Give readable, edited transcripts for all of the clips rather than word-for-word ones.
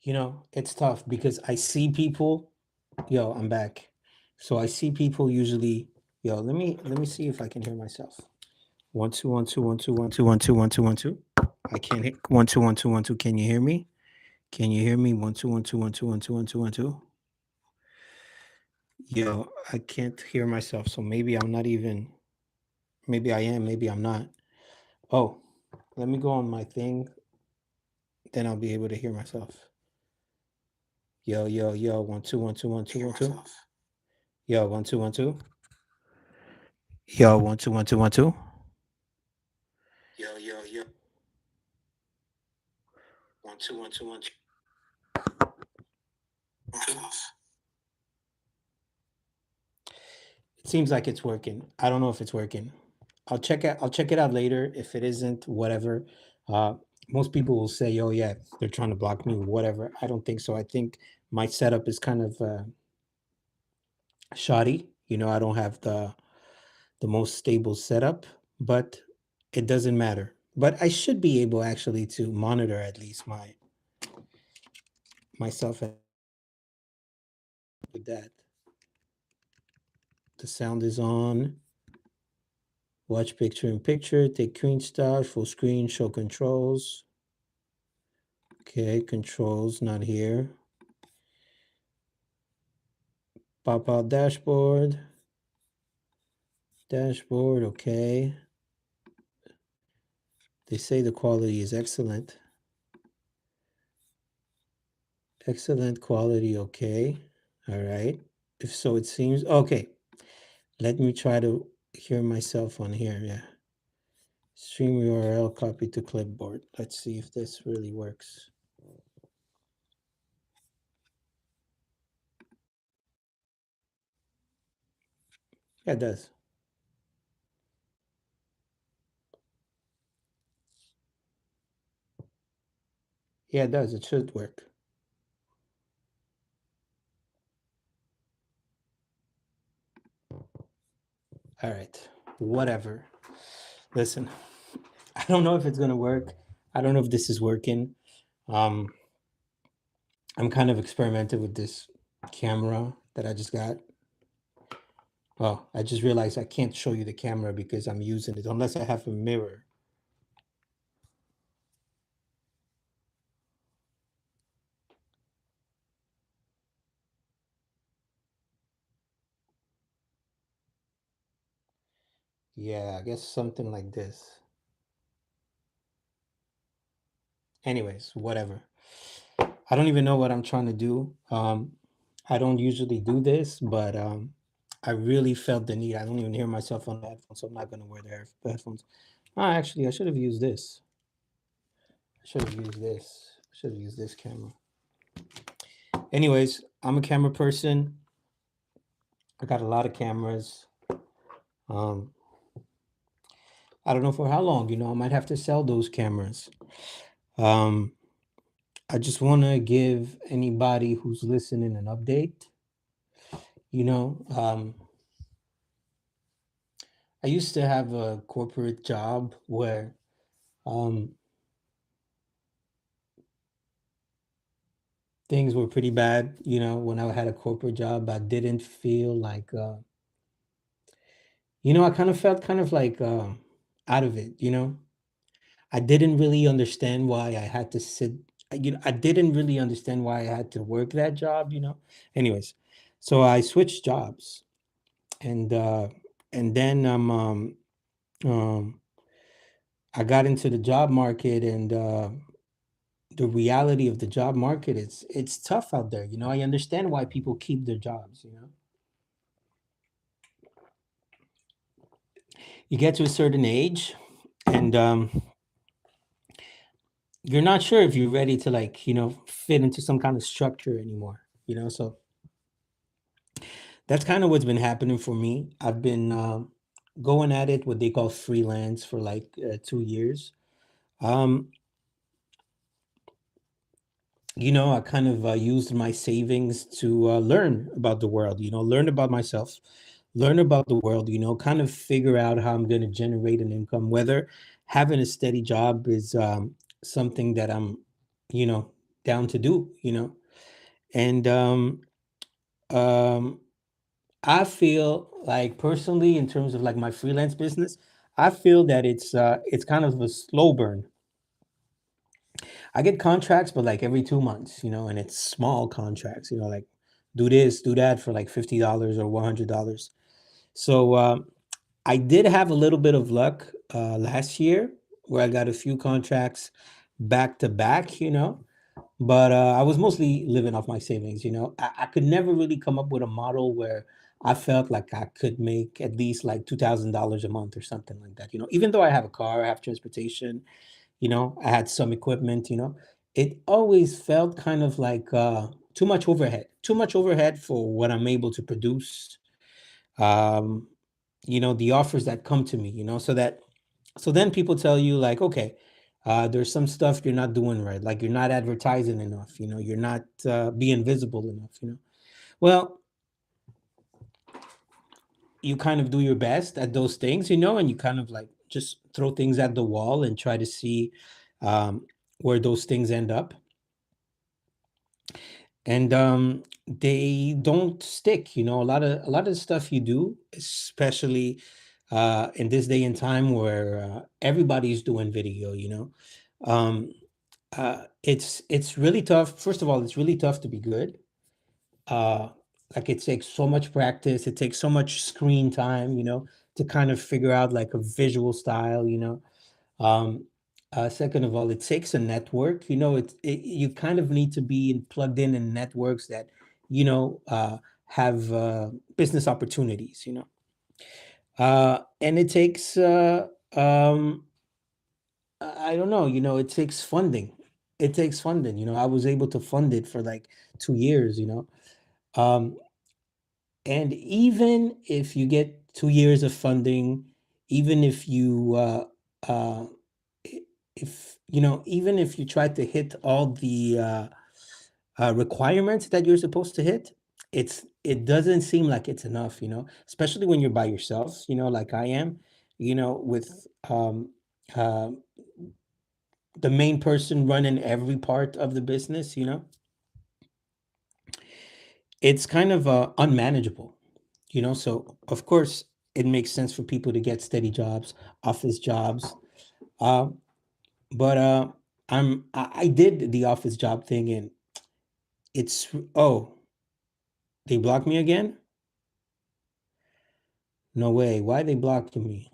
It's tough because I see people. Yo, I'm back. So I see people usually. Yo, let me see if I can hear myself. 1 2 1 2 1 2 1 2 1 2 1 2 1 2. I can't hear 1 2 1 2 1 2. Can you hear me? Can you hear me? 1 2 1 2 1 2 1 2 1 2 1 2. Yo, I can't hear myself. So maybe I'm not even. Maybe I am. Maybe I'm not. Oh, let me go on my thing. Then I'll be able to hear myself. Yo, yo, yo. 1 2 1 2 1 2 1 2. Yo, 1 2 1 2. Yo, 1 2 1 2 1 2. Yo, yo, yo. 1 2 1 2 1 2. It seems like it's working. I don't know if it's working. I'll check it out later. If it isn't, whatever. Uh, Most people will say, "Oh yeah, they're trying to block me." Whatever. I don't think so. I think my setup is kind of shoddy. I don't have the most stable setup, but it doesn't matter. But I should be able actually to monitor at least myself with that. The sound is on. Watch picture in picture. Take screenshot. Full screen. Show controls. Okay, controls not here. Pop out dashboard. Dashboard, okay. They say the quality is excellent. Excellent quality, okay. All right. If so, it seems okay. Let me try to hear myself on here. Yeah. Stream URL, copy to clipboard. Let's see if this really works. Yeah, it does. Yeah, it does. It should work. All right. Whatever. Listen, I don't know if it's gonna work. I don't know if this is working. Um, I'm kind of experimenting with this camera that I just got. Oh, I just realized I can't show you the camera because I'm using it unless I have a mirror. Yeah, I guess something like this. Anyways, whatever. I don't even know what I'm trying to do. I don't usually do this, but I really felt the need. I don't even hear myself on the headphones, so I'm not gonna wear the headphones. Ah, actually, I should have used this. I should have used this. I should have used this camera. Anyways, I'm a camera person. I got a lot of cameras. Um, I don't know for how long. I might have to sell those cameras. Um, I just want to give anybody who's listening an update. You know, um, I used to have a corporate job where um, things were pretty bad. When I had a corporate job, I didn't feel like, I kind of felt kind of like out of it. I didn't really understand why I had to sit. I didn't really understand why I had to work that job. Anyways, so I switched jobs, and then um, I got into the job market, and the reality of the job market is it's tough out there. I understand why people keep their jobs. You get to a certain age, and you're not sure if you're ready to fit into some kind of structure anymore. So that's kind of what's been happening for me. I've been going at it what they call freelance for like 2 years. Um, I kind of used my savings to learn about the world. Learn about myself, learn about the world. Kind of figure out how I'm going to generate an income. Whether having a steady job is something that I'm, you know, down to do, and um, I feel like personally, in terms of like my freelance business, I feel that it's kind of a slow burn. I get contracts, but like every 2 months, and it's small contracts, like do this, do that for like $50 or $100. So I did have a little bit of luck last year where I got a few contracts back to back, but I was mostly living off my savings. I could never really come up with a model where I felt like I could make at least like $2,000 a month or something like that. Even though I have a car, I have transportation, I had some equipment, it always felt kind of like too much overhead for what I'm able to produce. Um, the offers that come to me, so then people tell you like, okay, there's some stuff you're not doing right, like you're not advertising enough, you're not being visible enough, well, you kind of do your best at those things, and you kind of like just throw things at the wall and try to see um, where those things end up, and they don't stick. A lot of the stuff you do, especially in this day and time where everybody's doing video, um, it's really tough. First of all, it's really tough to be good. uh like it takes so much practice, it takes so much screen time, to kind of figure out like a visual style, um second of all, it takes a network, you kind of need to be plugged in networks that have business opportunities, and it takes I don't know, it takes funding. I was able to fund it for like 2 years, um and even if you get 2 years of funding, even if you uh, even if you try to hit all the requirements that you're supposed to hit, it doesn't seem like it's enough, especially when you're by yourself, like I am, with uh, the main person running every part of the business, it's kind of unmanageable. So of course it makes sense for people to get steady jobs, office jobs. uh, but I did the office job thing, and it's oh, they blocked me again. No way, why they blocking me?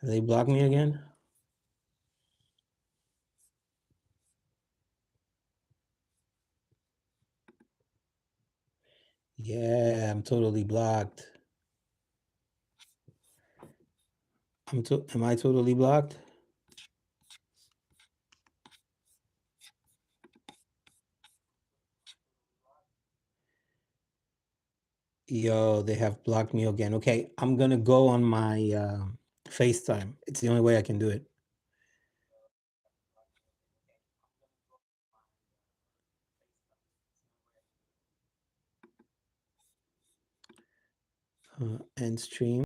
They blocked me again. Yeah, I'm totally blocked. Am I totally blocked? Yo, they have blocked me again. Okay, I'm gonna go on my FaceTime. It's the only way I can do it. End stream.